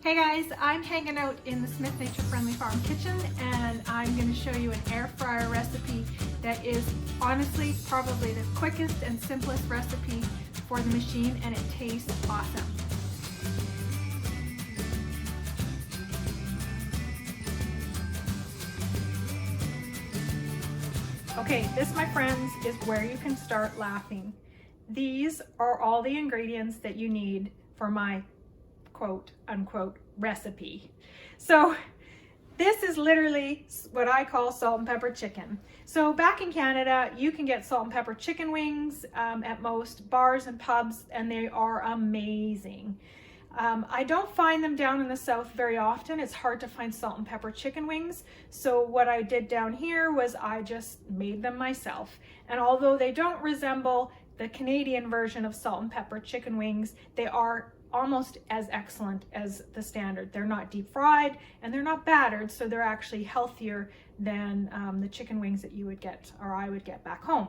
Hey guys, I'm hanging out in the Smith Nature Friendly Farm kitchen and I'm going to show you an air fryer recipe that is honestly probably the quickest and simplest recipe for the machine, and it tastes awesome. Okay, this, my friends, is where you can start laughing. These are all the ingredients that you need for my quote unquote recipe. So this is literally what I call salt and pepper chicken. So back in Canada, you can get salt and pepper chicken wings at most bars and pubs, and they are amazing. I don't find them down in the south very often. It's hard to find salt and pepper chicken wings. So what I did down here was I just made them myself. And although they don't resemble the Canadian version of salt and pepper chicken wings, they are almost as excellent as the standard. They're not deep fried and they're not battered, so they're actually healthier than the chicken wings that you would get, or I would get back home.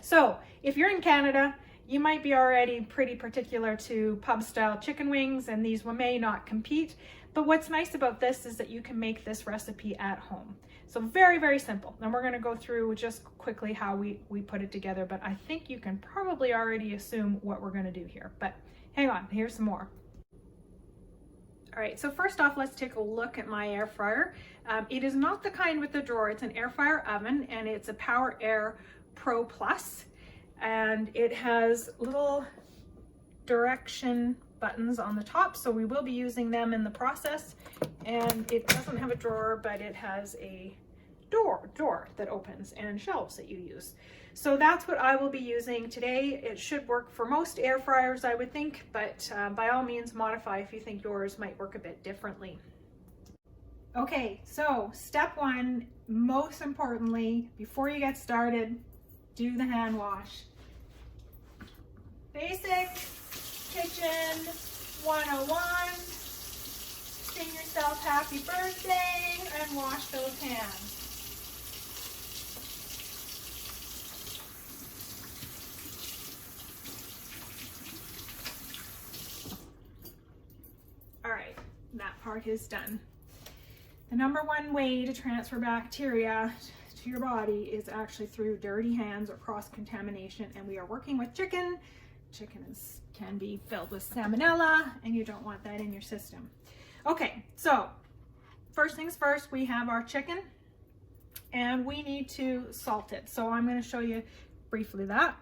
So if you're in Canada, you might be already pretty particular to pub style chicken wings, and these may not compete. But what's nice about this is that you can make this recipe at home. So very, very simple. And we're going to go through just quickly how we put it together, but I think you can probably already assume what we're going to do here. But hang on, here's some more. All right, so first off, let's take a look at my air fryer. It is not the kind with the drawer. It's an air fryer oven, and it's a Power Air Pro Plus. And it has little direction buttons on the top, so we will be using them in the process. And it doesn't have a drawer, but it has a door that opens and shelves that you use. So that's what I will be using today. It should work for most air fryers, I would think, but by all means modify if you think yours might work a bit differently. Okay, so step one, most importantly, before you get started, do the hand wash. Basic kitchen 101. Sing yourself happy birthday and wash those hands. All right, that part is done. The number one way to transfer bacteria to your body is actually through dirty hands or cross-contamination, and we are working with chicken. Chicken can be filled with salmonella, and you don't want that in your system. Okay, so first things first, we have our chicken, and we need to salt it. So I'm going to show you briefly that.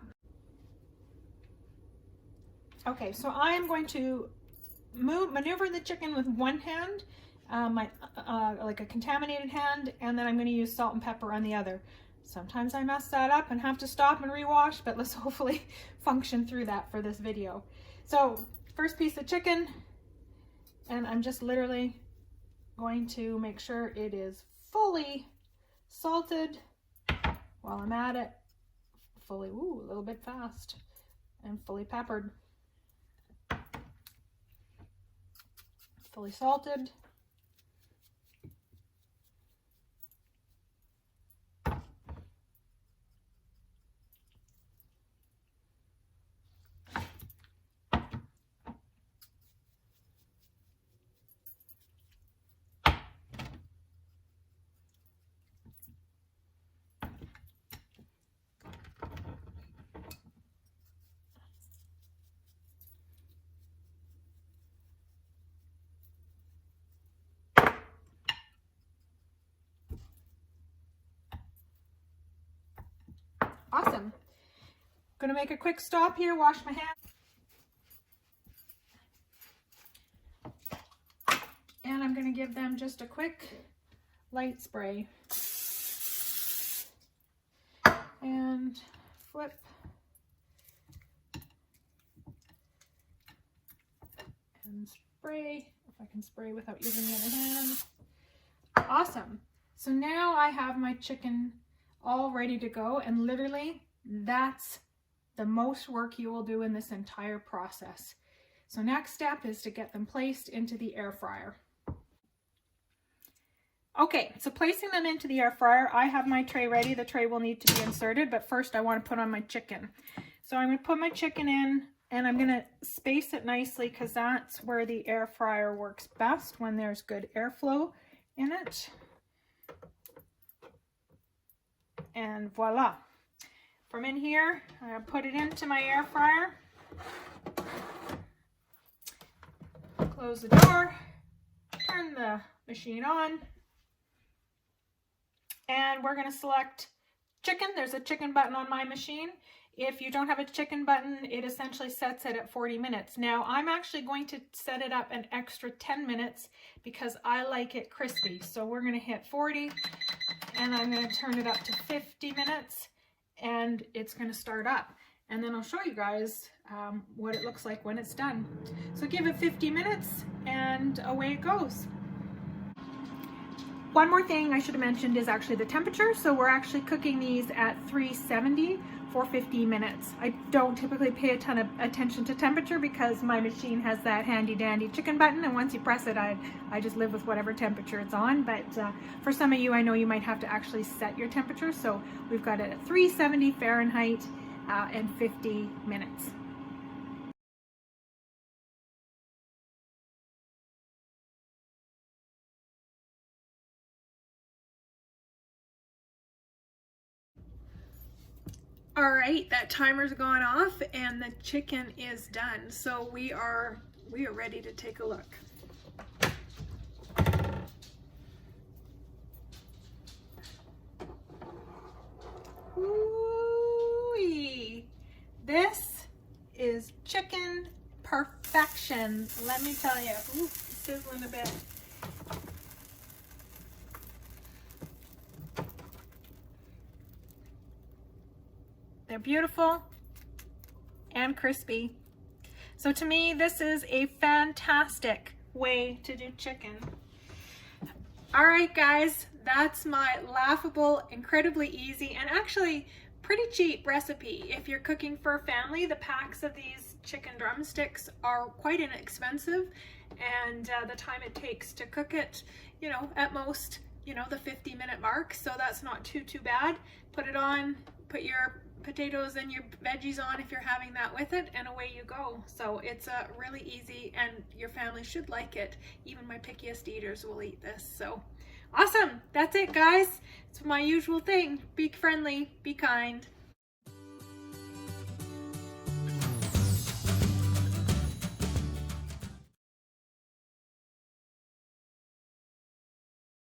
Okay, so I'm going to maneuver the chicken with one hand, like a contaminated hand, and then I'm going to use salt and pepper on the other. Sometimes I mess that up and have to stop and rewash, but let's hopefully function through that for this video. So first piece of chicken, and I'm just literally going to make sure it is fully salted while I'm at it, fully, a little bit fast, and fully peppered. Fully salted. Awesome. Gonna make a quick stop here, wash my hands. And I'm gonna give them just a quick light spray. And flip. And spray, if I can spray without using the other hand. Awesome. So now I have my chicken all ready to go, and literally that's the most work you will do in this entire process. So next step is to get them placed into the air fryer. Okay, so placing them into the air fryer, I have my tray ready. The tray will need to be inserted, but first I want to put on my chicken. So I'm going to put my chicken in And I'm gonna space it nicely because that's where the air fryer works best, when there's good airflow in it. And voila. From in here, I'm gonna put it into my air fryer. Close the door, turn the machine on, and we're gonna select chicken. There's a chicken button on my machine. If you don't have a chicken button, it essentially sets it at 40 minutes. Now, I'm actually going to set it up an extra 10 minutes because I like it crispy. So we're gonna hit 40, and I'm gonna turn it up to 50 minutes, and it's gonna start up. And then I'll show you guys what it looks like when it's done. So give it 50 minutes and away it goes. One more thing I should have mentioned is actually the temperature. So we're actually cooking these at 370 for 50 minutes. I don't typically pay a ton of attention to temperature because my machine has that handy dandy chicken button, and once you press it, I just live with whatever temperature it's on. But for some of you, I know you might have to actually set your temperature. So we've got it at 370 Fahrenheit and 50 minutes. All right, that timer's gone off and the chicken is done. So we are ready to take a look. Ooh-wee. This is chicken perfection. Let me tell you. Ooh, sizzling a bit. They're beautiful and crispy. So to me, this is a fantastic way to do chicken. All right, guys, that's my laughable, incredibly easy, and actually pretty cheap recipe. If you're cooking for a family, the packs of these chicken drumsticks are quite inexpensive, and the time it takes to cook it, you know, at most, you know, the 50-minute mark. So that's not too bad. Put it on, put your potatoes and your veggies on if you're having that with it, and away you go. So it's really easy, and your family should like it. Even my pickiest eaters will eat this. So awesome. That's it, guys. It's my usual thing. Be friendly, be kind.